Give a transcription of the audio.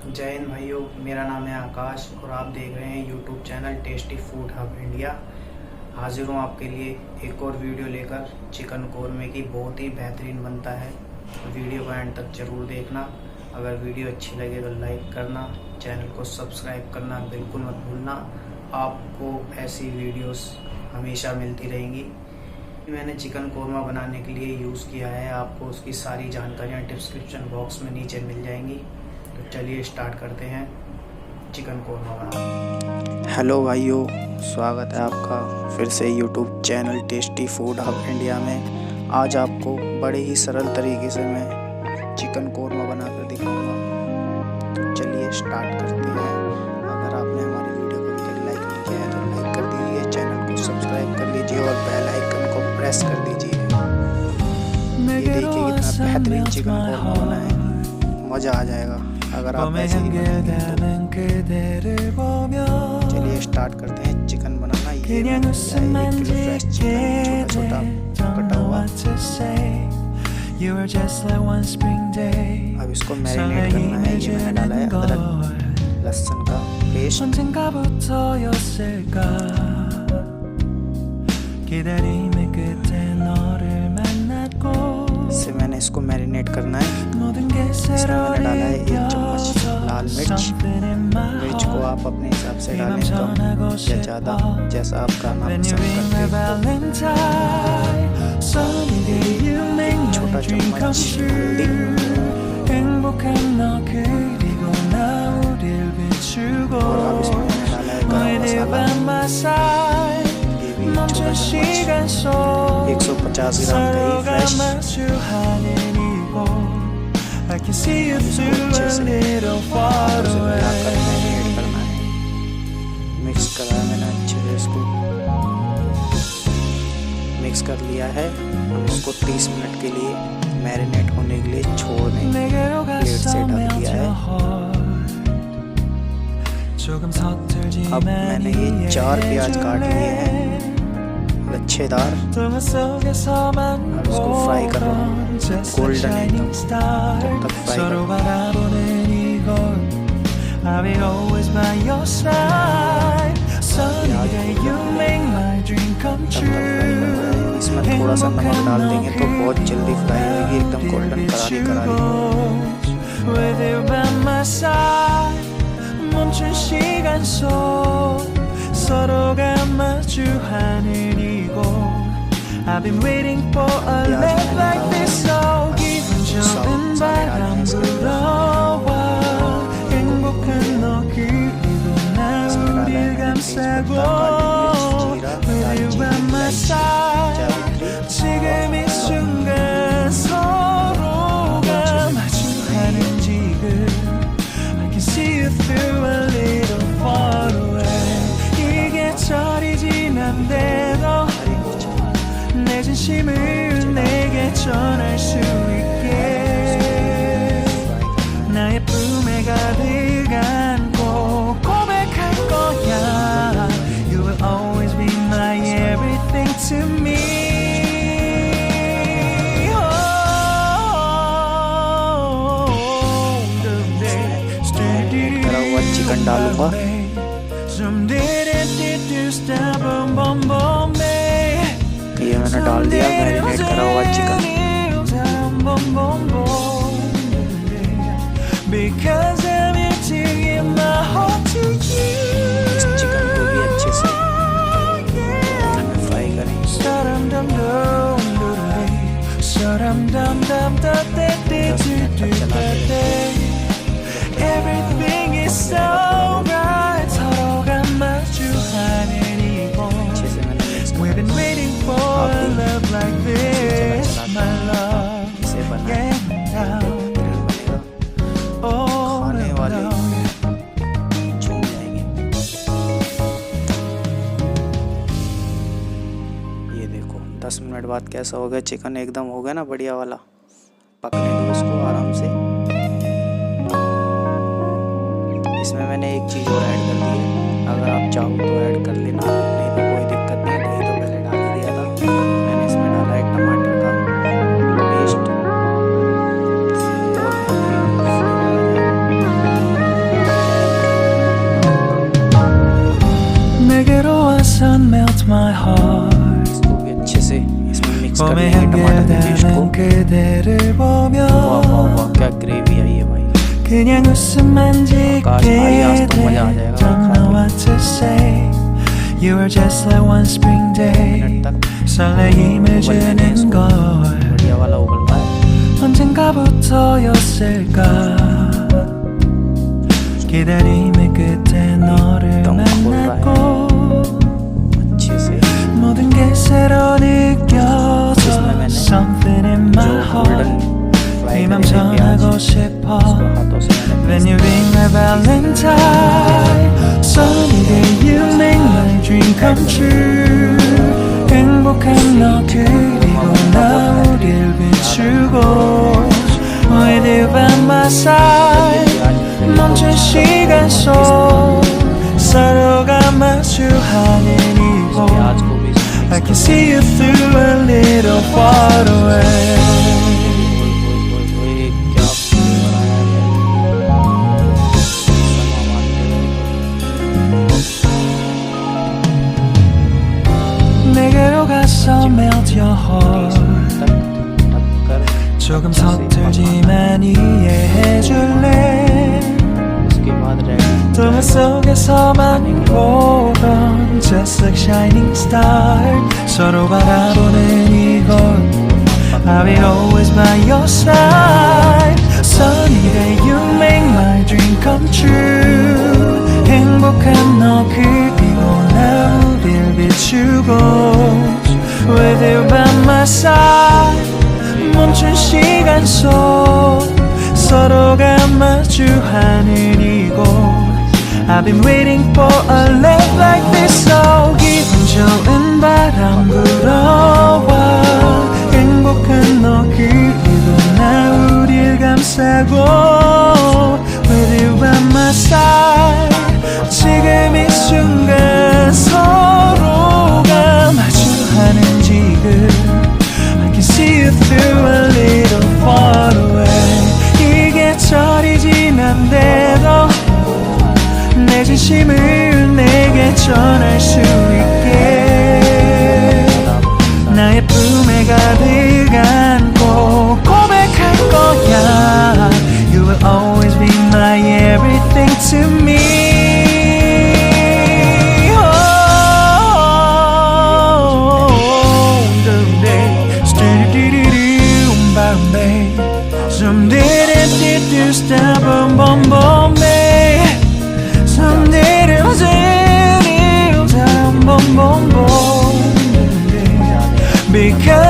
जय हिंद भाइयों, मेरा नाम है आकाश और आप देख रहे हैं YouTube channel tasty food hub India. हाजिर हूँ आपके लिए एक और वीडियो लेकर। चिकन कोरमे की बहुत ही बेहतरीन बनता है, वीडियो को एंड तक ज़रूर देखना। अगर वीडियो अच्छी लगे तो लाइक करना, चैनल को सब्सक्राइब करना बिल्कुल मत भूलना। आपको ऐसी वीडियोस हमेशा मिलती रहेंगी। मैंने चिकन कोरमा बनाने के लिए यूज़ किया है, आपको उसकी सारी जानकारियाँ डिस्क्रिप्शन बॉक्स में नीचे मिल जाएंगी। तो चलिए स्टार्ट करते हैं चिकन कोरमा बनाना। हेलो भाइयों, स्वागत है आपका फिर से YouTube channel tasty food hub India में। आज आपको बड़े ही सरल तरीके से मैं चिकन कोरमा बनाकर दिखाऊंगा। तो चलिए स्टार्ट करते हैं। अगर आपने हमारी वीडियो को अभी तक लाइक नहीं किया है तो लाइक कर दीजिए, चैनल को सब्सक्राइब कर लीजिए और बेल आइकन को प्रेस कर दीजिए। ये देखिए कितना बेहतरीन चिकन कोरमा बना है, मज़ा आ जाएगा अगर आप ऐसे ही बनाएंगे तो। चलिए स्टार्ट करते हैं चिकन बनाना। ये 1 किलो फ्रेश चिकन छोटा छोटा कटा हुआ। अब इसको मैरिनेट करना है। ये मैंने डाला है अदरक लहसुन का पेस्ट। इससे मैंने इसको मैरिनेट करना है। इसमें मैंने डाला है 1 चम्मच लाल मिर्च को आप अपने हिसाब से डालें, कम या ज़्यादा जैसा आप खाना पसंद करते हैं। छोटा चम्मच हल्दी और अब इसमें मैंने डाला है गरम मसाला। ये भी छोटा चम्मच 150 ग्राम का ही फ्रेश। अच्छे से मिलाकर मैरिनेट करना है। मिक्स करा है मैंने अच्छे से, इसको मिक्स कर लिया है। हम इसको 30 मिनट के लिए मैरिनेट होने के लिए छोड़ देंगे। प्लेट से ढक दिया है। अब मैंने ये 4 प्याज काट लिए हैं लच्छेदार, और उसको फ्राई कर रहा हूँ गोल्डन एकदम, जब तक फ्राई इसमें थोड़ा सा नमक डाल देंगे तो बहुत जल्दी फ्राई होगी, एकदम गोल्डन करारी करारी। I've been waiting for a love like this, so 기분 좋은 바람 불어와 행복한 너 그리고 나 우릴 감싸고 With you by my side 지금 이 순간 서로가 마주하는 지금 I can see you through a little far away 이게 철이 지난데도 내 진심을 내게 전할 수 있게 나의 품에 가득 안고 고백할 거야. You will always be my everything to me. करा हुआ chicken डालूंगा। ये मैंने डाल दिया marinate करा हुआ chicken. इस चिकन को भी अच्छे से फ्राई करेंगे। अच्छे से मैंने मिक्स इसे बनाया बनेगा, खाने वाले झूम जाएंगे। ये देखो 10 मिनट बाद कैसा हो गया चिकन, एकदम हो गया ना बढ़िया वाला। पकने दो इसको आराम से। इसमें मैंने एक चीज़ और ऐड कर दी है, अगर आप चाहो तो ऐड कर लेना, नहीं तो कोई दिक्कत नहीं। दही तो पहले डाल ही दिया था। मैंने इसमें डाला है टमाटर का पेस्ट। my heart. इसको भी अच्छे से इसमें मिक्स कर 봄에 लेंगे टमाटर के पेस्ट को। 한결되는 그대를 보며 वाह वाह वाह, क्या ग्रेवी आई है भाई। 그냥 웃음만 짓게 आकाश भाई आज तो मजा आ जाएगा Don't know what to say. You were just like one spring day. Minute तक 설레임을 주는 걸 बढ़िया वाला उबल रहा है। 언젠가부터였을까 기다림의 끝에 너를 만났고 अच्छे से 모든 게 새로 느껴져 Something in my heart 네 맘 전하고 싶어 When you ring my valentine Sunny day you make my dream come true 행복한 너 그리고 나 우릴 비추고 With you by my side 멈춘 시간 속 서로가 마주하는 이곳 I can see you through a little far away 내게로 가서 melt your heart 조금 서툴지만 이해해줄래 동화 속에서만 보던 Just like shining star 서로 바라보는 이곳 I will always by your side Sunny day you make my dream come true 행복한 너 그리고 나 우릴 비추고 With you by my side 멈춘 시간 속 서로가 마주하는 이곳 I've been waiting for a love like this So 기분 좋은 바람 불어와 행복한 너 그리고 나 우릴 감싸고 With you by my side 지금 이 순간 서로가 마주하는 지금 I can see you through a little far away 이게 철이 지난데도 내 진심을 내게 전할 수 있게 나의 품에 가득 안고 고백할 거야 You will always be my everything to me Some didn't do stop boom boom boom babe Some didn't boom boom boom Because